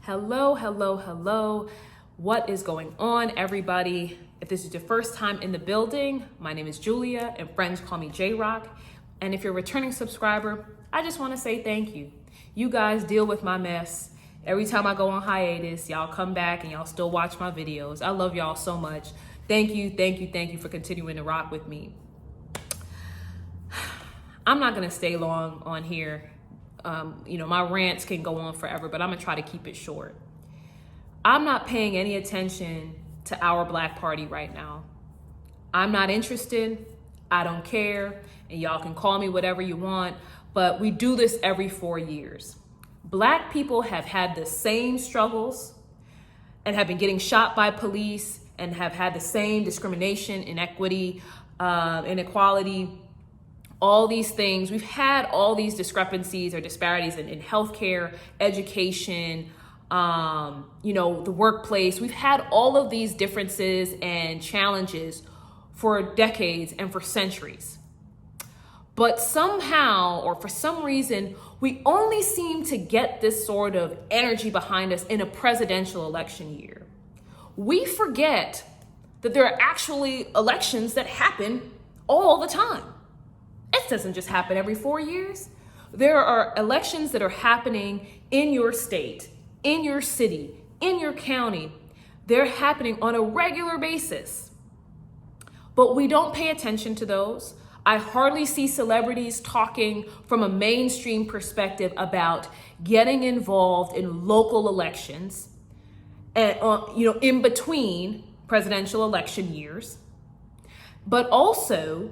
Hello, hello, hello. What is going on, everybody? If this is your first time in the building, my name is Julia and friends call me J-Rock. And if you're a returning subscriber, I just want to say thank you. You guys deal with my mess. Every time I go on hiatus, y'all come back and y'all still watch my videos. I love y'all so much. Thank you, thank you, thank you for continuing to rock with me. I'm not going to stay long on here. My rants can go on forever, but I'm gonna try to keep it short. I'm not paying any attention to our Black Party right now. I'm not interested. I don't care. And y'all can call me whatever you want, but we do this every 4 years. Black people have had the same struggles and have been getting shot by police and have had the same discrimination, inequity, inequality, all these things. We've had all these discrepancies or disparities in healthcare, education, the workplace. We've had all of these differences and challenges for decades and for centuries. But somehow, or for some reason, we only seem to get this sort of energy behind us in a presidential election year. We forget that there are actually elections that happen all the time. It doesn't just happen every 4 years. There are elections that are happening in your state, in your city, in your county. They're happening on a regular basis. But we don't pay attention to those. I hardly see celebrities talking from a mainstream perspective about getting involved in local elections and in between presidential election years. But also,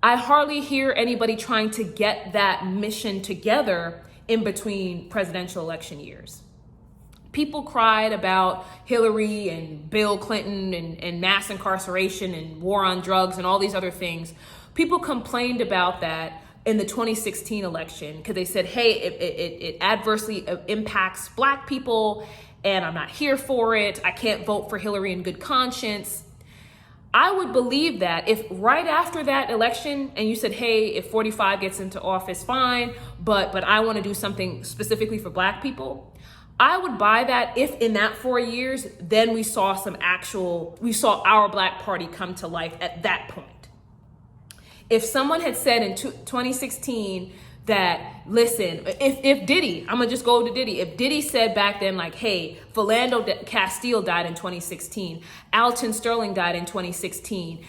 I hardly hear anybody trying to get that mission together in between presidential election years. People cried about Hillary and Bill Clinton and mass incarceration and war on drugs and all these other things. People complained about that in the 2016 election because they said, hey, it adversely impacts Black people and I'm not here for it. I can't vote for Hillary in good conscience. I would believe that if right after that election and you said, hey, if 45 gets into office, fine, but I want to do something specifically for Black people, I would buy that if in that 4 years, then we saw our Black Party come to life at that point. If someone had said in 2016 that, listen, if Diddy, I'm gonna just go to Diddy. If Diddy said back then, like, hey, Philando Castile died in 2016, Alton Sterling died in 2016,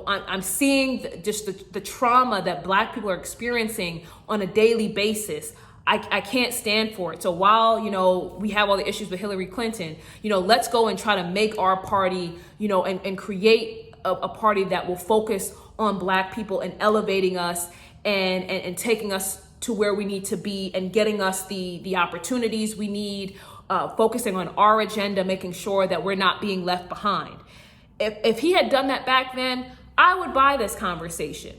I'm seeing just the trauma that Black people are experiencing on a daily basis. I can't stand for it. So while, we have all the issues with Hillary Clinton, let's go and try to make our party, and create a party that will focus on Black people and elevating us and taking us to where we need to be and getting us the opportunities we need, focusing on our agenda, making sure that we're not being left behind. If he had done that back then, I would buy this conversation.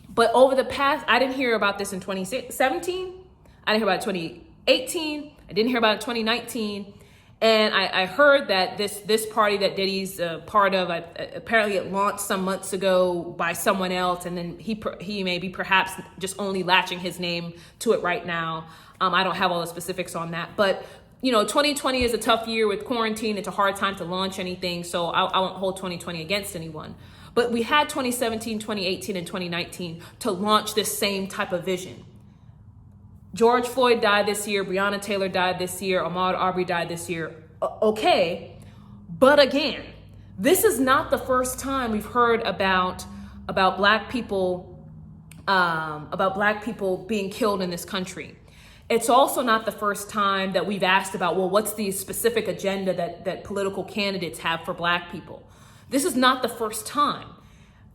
But over the past, I didn't hear about this in 2017. I didn't hear about it in 2018. I didn't hear about it in 2019. And I heard that this party that Diddy's part of, apparently it launched some months ago by someone else, and then he may be perhaps just only latching his name to it right now. I don't have all the specifics on that, but 2020 is a tough year with quarantine. It's a hard time to launch anything, so I won't hold 2020 against anyone. But we had 2017, 2018, and 2019 to launch this same type of vision. George Floyd died this year, Breonna Taylor died this year, Ahmaud Arbery died this year. Okay, but again, this is not the first time we've heard about Black people being killed in this country. It's also not the first time that we've asked about, well, what's the specific agenda that political candidates have for Black people? This is not the first time.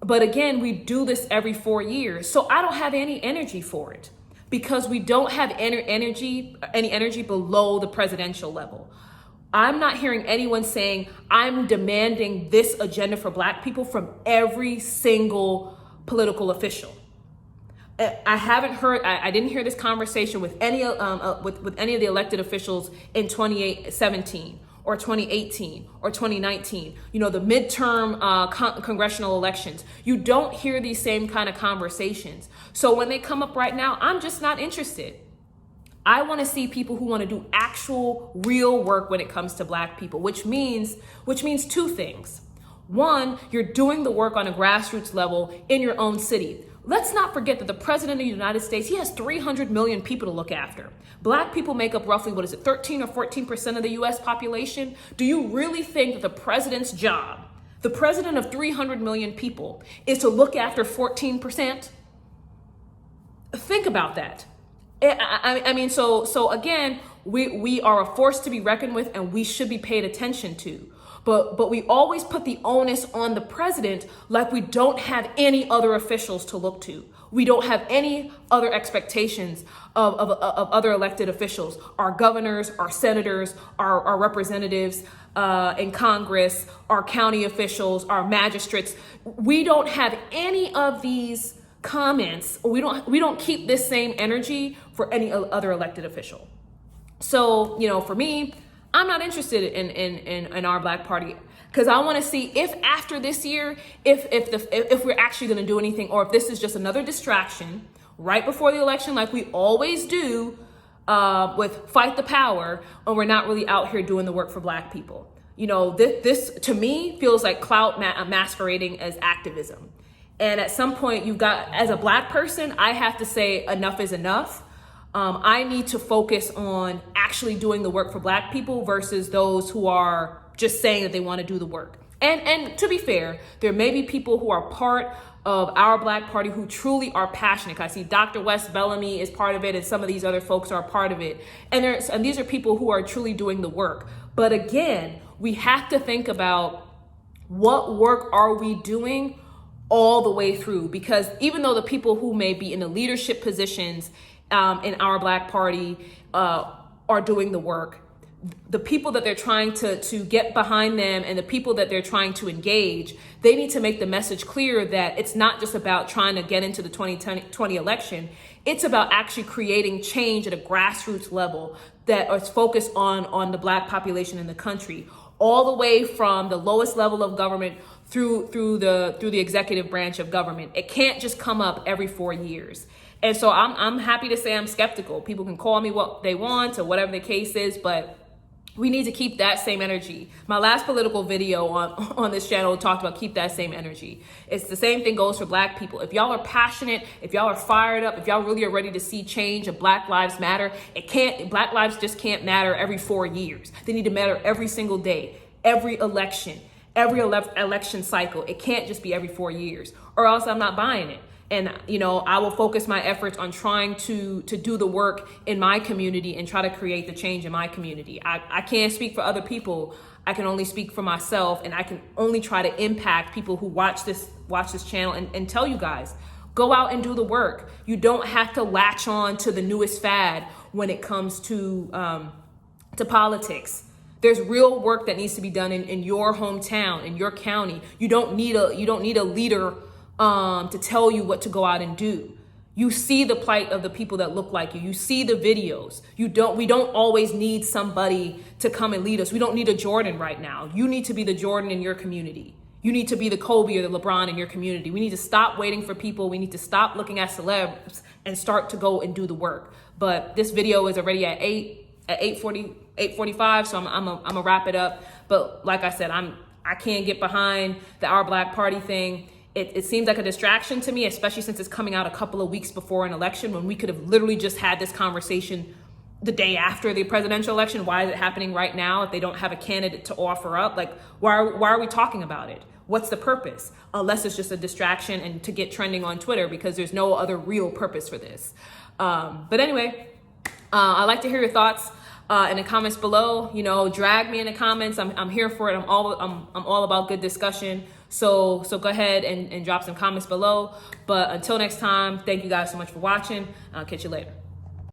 But again, we do this every 4 years, so I don't have any energy for it. Because we don't have any energy below the presidential level. I'm not hearing anyone saying, I'm demanding this agenda for Black people from every single political official. I didn't hear this conversation with any with any of the elected officials in 2017 or 2018 or 2019, the midterm congressional elections. You don't hear these same kind of conversations. So when they come up right now, I'm just not interested. I want to see people who want to do actual real work when it comes to Black people, which means two things. One, you're doing the work on a grassroots level in your own city. Let's not forget that the president of the United States, he has 300 million people to look after. Black people make up roughly, 13 or 14% of the US population? Do you really think that the president's job, the president of 300 million people, is to look after 14%? Think about that. I mean, so again, we are a force to be reckoned with, and we should be paid attention to. But we always put the onus on the president like we don't have any other officials to look to. We don't have any other expectations of other elected officials, our governors, our senators, our representatives in Congress, our county officials, our magistrates. We don't have any of these comments. We don't keep this same energy for any other elected official. So, for me, I'm not interested in our Black Party, because I want to see if after this year, if we're actually going to do anything, or if this is just another distraction right before the election, like we always do with Fight the Power, and we're not really out here doing the work for Black people. This to me feels like clout masquerading as activism. And at some point, as a Black person, I have to say enough is enough. I need to focus on actually doing the work for Black people versus those who are just saying that they want to do the work. And to be fair, there may be people who are part of our Black Party who truly are passionate. I see Dr. Wes Bellamy is part of it, and some of these other folks are a part of it. And these are people who are truly doing the work. But again, we have to think about what work are we doing all the way through, because even though the people who may be in the leadership positions in our Black Party are doing the work, the people that they're trying to get behind them and the people that they're trying to engage, they need to make the message clear that it's not just about trying to get into the 2020 election. It's about actually creating change at a grassroots level that is focused on the Black population in the country, all the way from the lowest level of government through the executive branch of government. It can't just come up every 4 years. And so I'm happy to say I'm skeptical. People can call me what they want or whatever the case is, but we need to keep that same energy. My last political video on this channel talked about keep that same energy. It's the same thing goes for Black people. If y'all are passionate, if y'all are fired up, if y'all really are ready to see change of Black Lives Matter, Black lives just can't matter every 4 years. They need to matter every single day, every election, every election cycle. It can't just be every 4 years, or else I'm not buying it. And, I will focus my efforts on trying to do the work in my community and try to create the change in my community. I can't speak for other people. I can only speak for myself, and I can only try to impact people who watch this channel and tell you guys, go out and do the work. You don't have to latch on to the newest fad when it comes to politics. There's real work that needs to be done in your hometown, in your county. You don't need a leader to tell you what to go out and do. You see the plight of the people that look like you. You see the videos. We don't always need somebody to come and lead us. We don't need a Jordan right now. You need to be the Jordan in your community. You need to be the Kobe or the LeBron in your community. We need to stop waiting for people. We need to stop looking at celebs and start to go and do the work. But this video is already at 8:45, so I'm gonna wrap it up. But like I said, I can't get behind the Our Black Party thing. It seems like a distraction to me, especially since it's coming out a couple of weeks before an election, when we could have literally just had this conversation the day after the presidential election. Why is it happening right now if they don't have a candidate to offer up? Like, why are we talking about it? What's the purpose? Unless it's just a distraction and to get trending on Twitter, because there's no other real purpose for this. But anyway, I'd like to hear your thoughts in the comments below. Drag me in the comments. I'm here for it. I'm all about good discussion. So go ahead and drop some comments below. But until next time, thank you guys so much for watching. I'll catch you later.